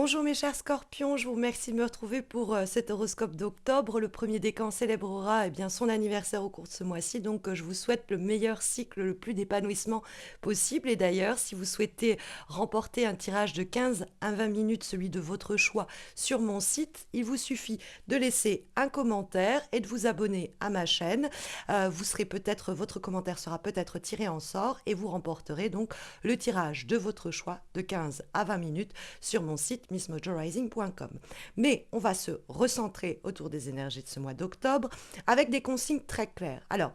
Bonjour mes chers scorpions, je vous remercie de me retrouver pour cet horoscope d'octobre. Le premier décan célébrera son anniversaire au cours de ce mois-ci, donc je vous souhaite le meilleur cycle, le plus d'épanouissement possible. Et d'ailleurs, si vous souhaitez remporter un tirage de 15 à 20 minutes, celui de votre choix, sur mon site, il vous suffit de laisser un commentaire et de vous abonner à ma chaîne. Votre commentaire sera peut-être tiré en sort et vous remporterez donc le tirage de votre choix de 15 à 20 minutes sur mon site missmojorising.com. Mais on va se recentrer autour des énergies de ce mois d'octobre avec des consignes très claires. Alors,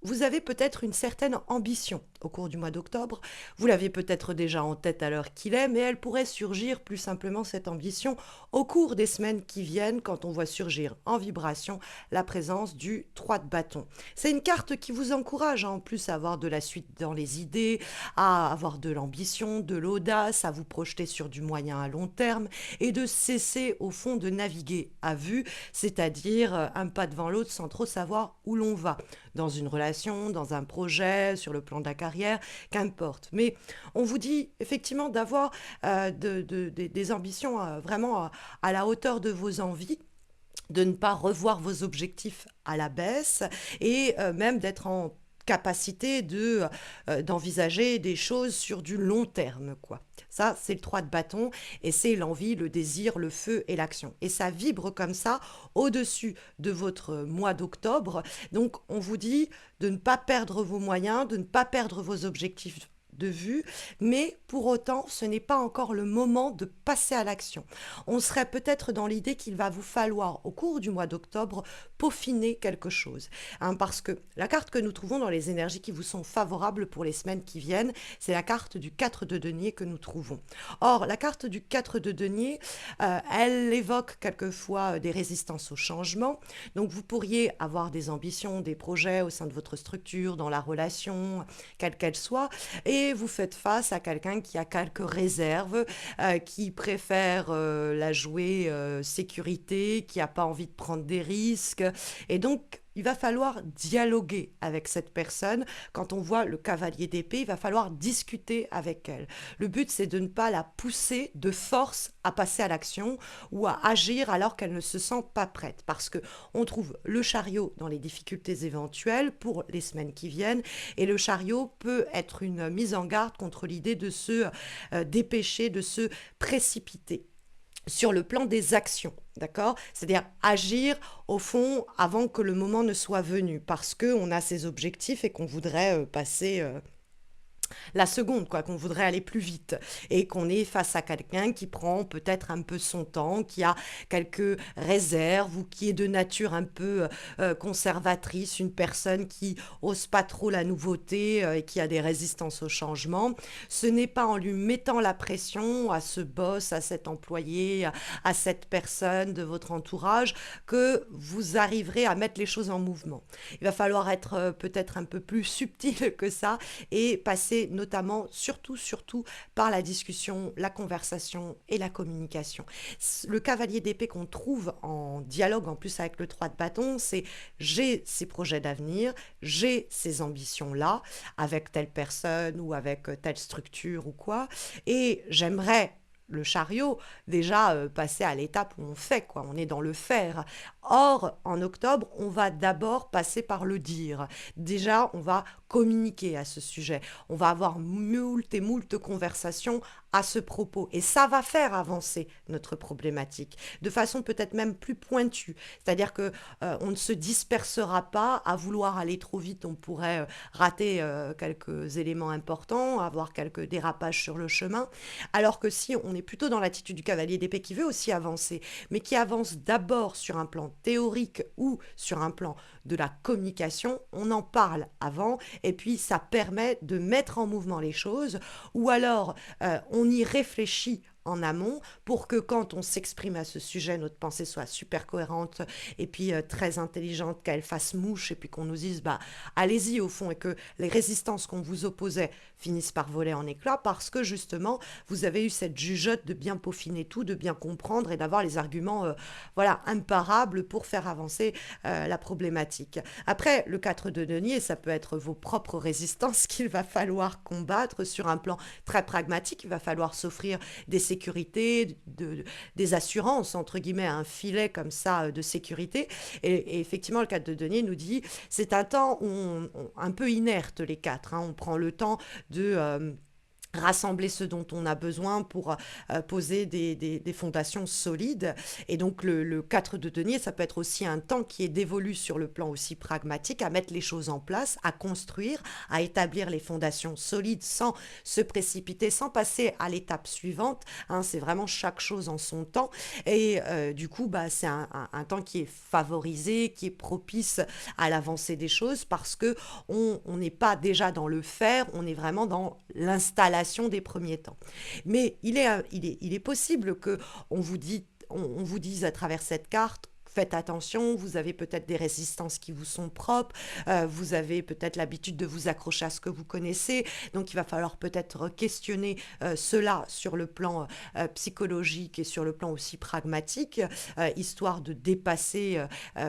vous avez peut-être une certaine ambition au cours du mois d'octobre. Vous l'avez peut-être déjà en tête à l'heure qu'il est, mais elle pourrait surgir plus simplement, cette ambition, au cours des semaines qui viennent, quand on voit surgir en vibration la présence du 3 de bâton. C'est une carte qui vous encourage en plus à avoir de la suite dans les idées, à avoir de l'ambition, de l'audace, à vous projeter sur du moyen à long terme et de cesser au fond de naviguer à vue, c'est-à-dire un pas devant l'autre sans trop savoir où l'on va, dans une relation, dans un projet, sur le plan de la carrière, qu'importe. Mais on vous dit effectivement d'avoir des ambitions vraiment à la hauteur de vos envies, de ne pas revoir vos objectifs à la baisse et même d'être en capacité d'envisager des choses sur du long terme, quoi. Ça, c'est le 3 de bâton et c'est l'envie, le désir, le feu et l'action. Et ça vibre comme ça au-dessus de votre mois d'octobre. Donc, on vous dit de ne pas perdre vos moyens, de ne pas perdre vos objectifs de vue, mais pour autant, ce n'est pas encore le moment de passer à l'action. On serait peut-être dans l'idée qu'il va vous falloir, au cours du mois d'octobre, peaufiner quelque chose. Parce que la carte que nous trouvons dans les énergies qui vous sont favorables pour les semaines qui viennent, c'est la carte du 4 de denier que nous trouvons. Or, la carte du 4 de denier, elle évoque quelquefois des résistances au changement. Donc, vous pourriez avoir des ambitions, des projets au sein de votre structure, dans la relation, quelle qu'elle soit, et vous faites face à quelqu'un qui a quelques réserves, qui préfère la jouer sécurité, qui n'a pas envie de prendre des risques. Et donc, il va falloir dialoguer avec cette personne. Quand on voit le cavalier d'épée, il va falloir discuter avec elle. Le but, c'est de ne pas la pousser de force à passer à l'action ou à agir alors qu'elle ne se sent pas prête. Parce que on trouve le chariot dans les difficultés éventuelles pour les semaines qui viennent. Et le chariot peut être une mise en garde contre l'idée de se dépêcher, de se précipiter sur le plan des actions, d'accord? C'est-à-dire agir au fond avant que le moment ne soit venu, parce qu'on a ses objectifs et qu'on voudrait passer la seconde, quoi, qu'on voudrait aller plus vite et qu'on est face à quelqu'un qui prend peut-être un peu son temps, qui a quelques réserves ou qui est de nature un peu conservatrice, une personne qui ose pas trop la nouveauté et qui a des résistances au changement. Ce n'est pas en lui mettant la pression à ce boss, à cet employé, à cette personne de votre entourage que vous arriverez à mettre les choses en mouvement. Il va falloir être peut-être un peu plus subtil que ça et passer notamment, surtout par la discussion, la conversation et la communication. Le cavalier d'épée qu'on trouve en dialogue en plus avec le 3 de bâton, c'est j'ai ces projets d'avenir, j'ai ces ambitions-là avec telle personne ou avec telle structure ou quoi, et j'aimerais le chariot, déjà passer à l'étape où on fait, quoi. On est dans le faire. Or, en octobre, on va d'abord passer par le dire. Déjà, on va communiquer à ce sujet. On va avoir moult et moult conversations à ce propos. Et ça va faire avancer notre problématique de façon peut-être même plus pointue. C'est-à-dire que on ne se dispersera pas à vouloir aller trop vite. On pourrait rater quelques éléments importants, avoir quelques dérapages sur le chemin. Alors que si on est plutôt dans l'attitude du cavalier d'épée qui veut aussi avancer, mais qui avance d'abord sur un plan théorique ou sur un plan de la communication, on en parle avant et puis ça permet de mettre en mouvement les choses ou alors on y réfléchit en amont pour que quand on s'exprime à ce sujet, notre pensée soit super cohérente et puis très intelligente, qu'elle fasse mouche et puis qu'on nous dise bah allez-y au fond et que les résistances qu'on vous opposait finissent par voler en éclats parce que justement vous avez eu cette jugeote de bien peaufiner tout, de bien comprendre et d'avoir les arguments voilà imparables pour faire avancer la problématique. Après le 4 de denier, ça peut être vos propres résistances qu'il va falloir combattre sur un plan très pragmatique, il va falloir s'offrir des sécurités sécurité, des assurances, entre guillemets, un filet comme ça de sécurité. Et effectivement, le 4 de denier nous dit, c'est un temps où un peu inerte les quatre, hein. On prend le temps de rassembler ce dont on a besoin pour poser des fondations solides. Et donc le 4 de denier, ça peut être aussi un temps qui est dévolu sur le plan aussi pragmatique, à mettre les choses en place, à construire, à établir les fondations solides sans se précipiter, sans passer à l'étape suivante, hein. C'est vraiment chaque chose en son temps. Et du coup, bah, c'est un temps qui est favorisé, qui est propice à l'avancée des choses parce que on n'est pas déjà dans le faire, on est vraiment dans l'installation des premiers temps. Mais il est possible que on vous dise à travers cette carte, faites attention, vous avez peut-être des résistances qui vous sont propres, vous avez peut-être l'habitude de vous accrocher à ce que vous connaissez, donc il va falloir peut-être questionner cela sur le plan psychologique et sur le plan aussi pragmatique, histoire de dépasser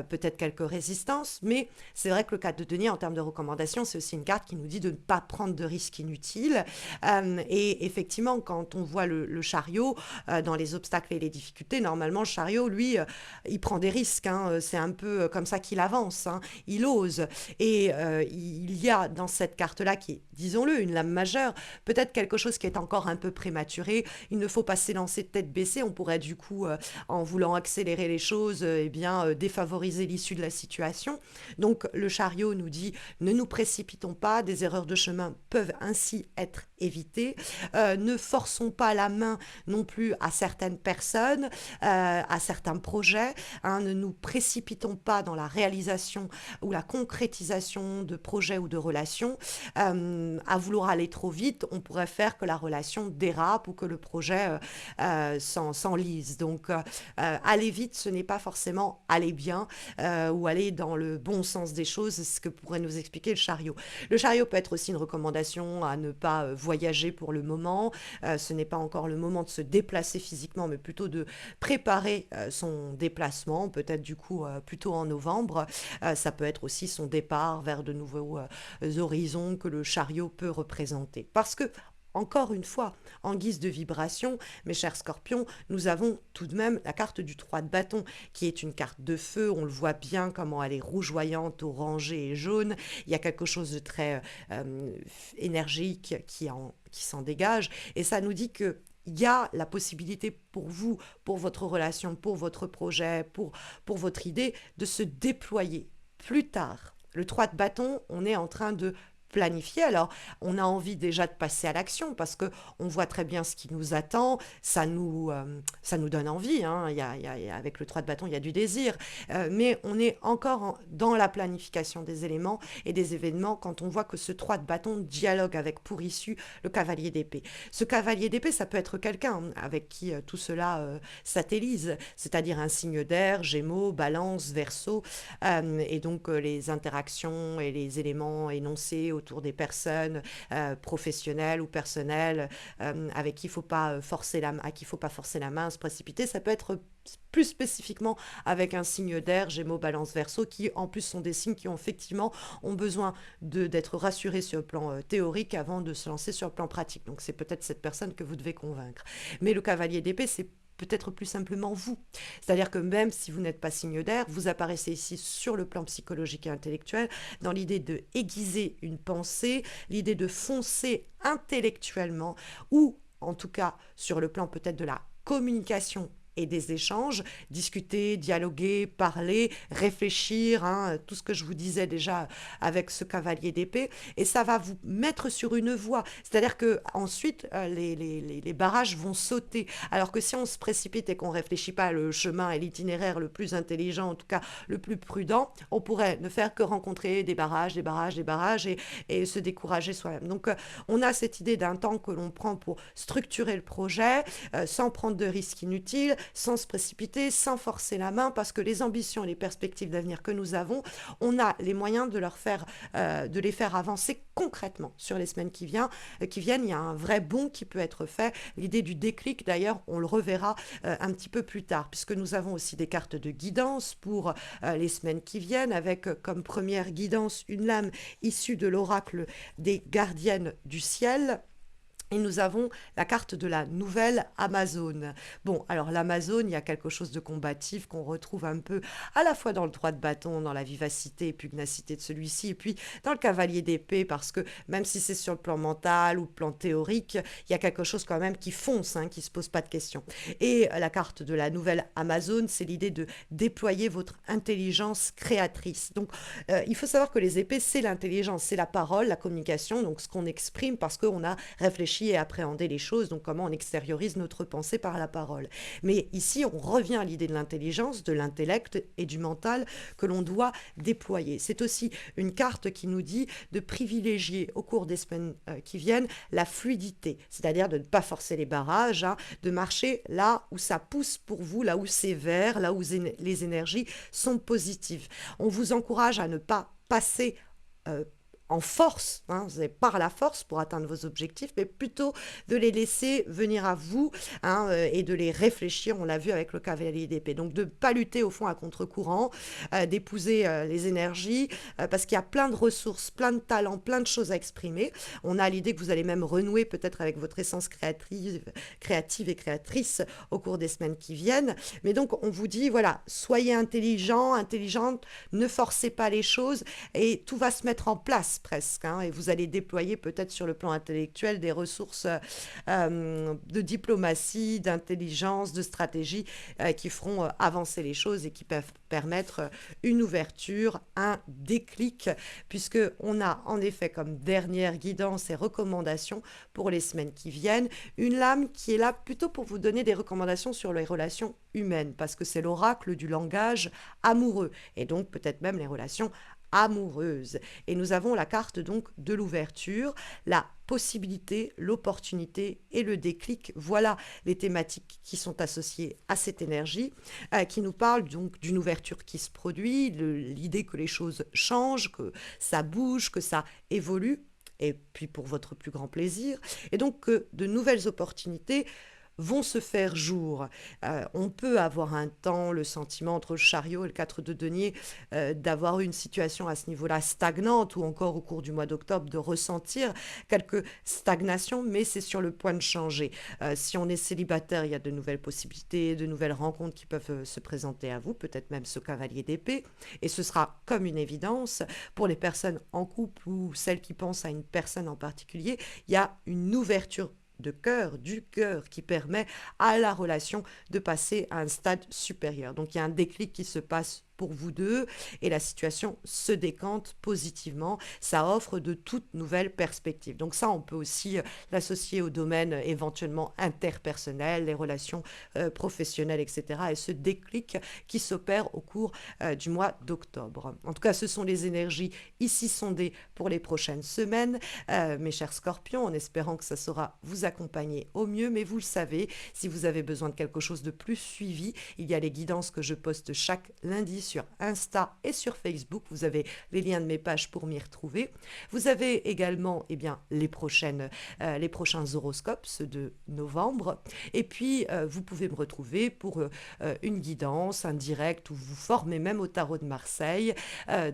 peut-être quelques résistances, mais c'est vrai que le 4 de denier, en termes de recommandations, c'est aussi une carte qui nous dit de ne pas prendre de risques inutiles, et effectivement, quand on voit le chariot dans les obstacles et les difficultés, normalement, le chariot, lui, il prend des risques, hein. C'est un peu comme ça qu'il avance, hein. Il ose. Et il y a dans cette carte-là, qui est, disons-le, une lame majeure, peut-être quelque chose qui est encore un peu prématuré. Il ne faut pas s'élancer de tête baissée. On pourrait du coup, en voulant accélérer les choses, eh bien, défavoriser l'issue de la situation. Donc le chariot nous dit, ne nous précipitons pas, des erreurs de chemin peuvent ainsi être évitées. Ne forçons pas la main non plus à certaines personnes, à certains projets, hein. Ne nous précipitons pas dans la réalisation ou la concrétisation de projets ou de relations. À vouloir aller trop vite, on pourrait faire que la relation dérape ou que le projet s'enlise. Donc, aller vite, ce n'est pas forcément aller bien ou aller dans le bon sens des choses, c'est ce que pourrait nous expliquer le chariot. Le chariot peut être aussi une recommandation à ne pas voyager pour le moment. Ce n'est pas encore le moment de se déplacer physiquement, mais plutôt de préparer son déplacement, peut-être du coup plutôt en novembre. Ça peut être aussi son départ vers de nouveaux horizons que le chariot peut représenter. Parce que, encore une fois, en guise de vibration, mes chers scorpions, nous avons tout de même la carte du 3 de bâton, qui est une carte de feu. On le voit bien comment elle est rougeoyante, orangée et jaune. Il y a quelque chose de très énergique qui s'en dégage. Et ça nous dit que il y a la possibilité pour vous, pour votre relation, pour votre projet, pour votre idée, de se déployer plus tard. Le 3 de bâton, on est en train de planifier. Alors, on a envie déjà de passer à l'action parce que on voit très bien ce qui nous attend. Ça nous donne envie, hein. Avec le 3 de bâton, il y a du désir. Mais on est encore dans la planification des éléments et des événements quand on voit que ce 3 de bâton dialogue avec pour issue le cavalier d'épée. Ce cavalier d'épée, ça peut être quelqu'un avec qui tout cela satellise, c'est-à-dire un signe d'air, Gémeaux, Balance, Verseau, et donc les interactions et les éléments énoncés autour des personnes professionnelles ou personnelles avec qui il faut pas forcer à qui il faut pas forcer la main, se précipiter. Ça peut être plus spécifiquement avec un signe d'air, Gémeaux, Balance, Verseau, qui en plus sont des signes qui effectivement ont besoin d'être rassurés sur le plan théorique avant de se lancer sur le plan pratique. Donc c'est peut-être cette personne que vous devez convaincre. Mais le cavalier d'épée, c'est peut-être plus simplement vous. C'est-à-dire que même si vous n'êtes pas signe d'air, vous apparaissez ici sur le plan psychologique et intellectuel dans l'idée de aiguiser une pensée, l'idée de foncer intellectuellement ou en tout cas sur le plan peut-être de la communication et des échanges, discuter, dialoguer, parler, réfléchir, hein, tout ce que je vous disais déjà avec ce cavalier d'épée, et ça va vous mettre sur une voie. C'est-à-dire que ensuite les barrages vont sauter. Alors que si on se précipite et qu'on réfléchit pas le chemin et l'itinéraire le plus intelligent, en tout cas le plus prudent, on pourrait ne faire que rencontrer des barrages, des barrages, des barrages et se décourager soi-même. Donc on a cette idée d'un temps que l'on prend pour structurer le projet, sans prendre de risques inutiles, sans se précipiter, sans forcer la main, parce que les ambitions et les perspectives d'avenir que nous avons, on a les moyens de les faire avancer concrètement sur les semaines qui viennent. Il y a un vrai bond qui peut être fait. L'idée du déclic, d'ailleurs, on le reverra un petit peu plus tard, puisque nous avons aussi des cartes de guidance pour les semaines qui viennent, avec comme première guidance une lame issue de l'oracle des gardiennes du ciel, Et nous avons la carte de la nouvelle Amazone. Bon, alors l'Amazone, il y a quelque chose de combatif qu'on retrouve un peu à la fois dans le droit de bâton, dans la vivacité et pugnacité de celui-ci, et puis dans le cavalier d'épée, parce que même si c'est sur le plan mental ou le plan théorique, il y a quelque chose quand même qui fonce, hein, qui ne se pose pas de questions. Et la carte de la nouvelle Amazone, c'est l'idée de déployer votre intelligence créatrice. Donc, il faut savoir que les épées, c'est l'intelligence, c'est la parole, la communication, donc ce qu'on exprime parce qu'on a réfléchi et appréhender les choses, donc comment on extériorise notre pensée par la parole. Mais ici, on revient à l'idée de l'intelligence, de l'intellect et du mental que l'on doit déployer. C'est aussi une carte qui nous dit de privilégier au cours des semaines qui viennent la fluidité, c'est-à-dire de ne pas forcer les barrages, hein, de marcher là où ça pousse pour vous, là où c'est vert, là où les énergies sont positives. On vous encourage à ne pas passer euh, en force, hein, vous avez par la force pour atteindre vos objectifs, mais plutôt de les laisser venir à vous, hein, et de les réfléchir, on l'a vu avec le cavalier d'épée. Donc de ne pas lutter au fond à contre-courant, d'épouser les énergies, parce qu'il y a plein de ressources, plein de talents, plein de choses à exprimer. On a l'idée que vous allez même renouer peut-être avec votre essence créative et créatrice au cours des semaines qui viennent. Mais donc on vous dit, voilà, soyez intelligent, intelligente, ne forcez pas les choses et tout va se mettre en place presque, hein, et vous allez déployer peut-être sur le plan intellectuel des ressources de diplomatie, d'intelligence, de stratégie qui feront avancer les choses et qui peuvent permettre une ouverture, un déclic, puisque on a en effet comme dernière guidance et recommandation pour les semaines qui viennent, une lame qui est là plutôt pour vous donner des recommandations sur les relations humaines, parce que c'est l'oracle du langage amoureux, et donc peut-être même les relations amoureuse. Et nous avons la carte donc de l'ouverture, la possibilité, l'opportunité et le déclic. Voilà les thématiques qui sont associées à cette énergie, qui nous parlent donc d'une ouverture qui se produit, l'idée que les choses changent, que ça bouge, que ça évolue, et puis pour votre plus grand plaisir. Et donc que de nouvelles opportunités vont se faire jour. On peut avoir un temps, le sentiment entre le chariot et le 4 de denier, d'avoir une situation à ce niveau-là stagnante ou encore au cours du mois d'octobre de ressentir quelques stagnations, mais c'est sur le point de changer. Si on est célibataire, il y a de nouvelles possibilités, de nouvelles rencontres qui peuvent se présenter à vous, peut-être même ce cavalier d'épée, et ce sera comme une évidence. Pour les personnes en couple ou celles qui pensent à une personne en particulier, il y a une ouverture de cœur, du cœur, qui permet à la relation de passer à un stade supérieur. Donc il y a un déclic qui se passe pour vous deux et la situation se décante positivement. Ça offre de toutes nouvelles perspectives. Donc ça, on peut aussi l'associer au domaine éventuellement interpersonnel, les relations professionnelles, etc. Et ce déclic qui s'opère au cours du mois d'octobre. En tout cas, ce sont les énergies ici sondées pour les prochaines semaines, mes chers scorpions, en espérant que ça saura vous accompagner au mieux. Mais vous le savez, si vous avez besoin de quelque chose de plus suivi, il y a les guidances que je poste chaque lundi sur Insta et sur Facebook. Vous avez les liens de mes pages pour m'y retrouver. Vous avez également les prochains horoscopes, ceux de novembre. Et puis, vous pouvez me retrouver pour une guidance, un direct, ou vous formez même au tarot de Marseille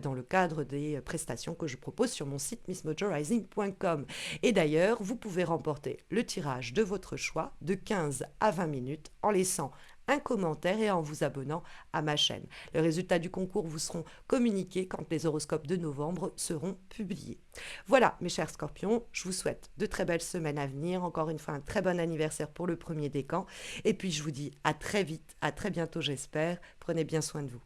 dans le cadre des prestations que je propose sur mon site missmojorising.com. Et d'ailleurs, vous pouvez remporter le tirage de votre choix de 15 à 20 minutes en laissant un commentaire et en vous abonnant à ma chaîne. Les résultats du concours vous seront communiqués quand les horoscopes de novembre seront publiés. Voilà, mes chers scorpions, je vous souhaite de très belles semaines à venir. Encore une fois, un très bon anniversaire pour le premier décan. Et puis, je vous dis à très vite, à très bientôt, j'espère. Prenez bien soin de vous.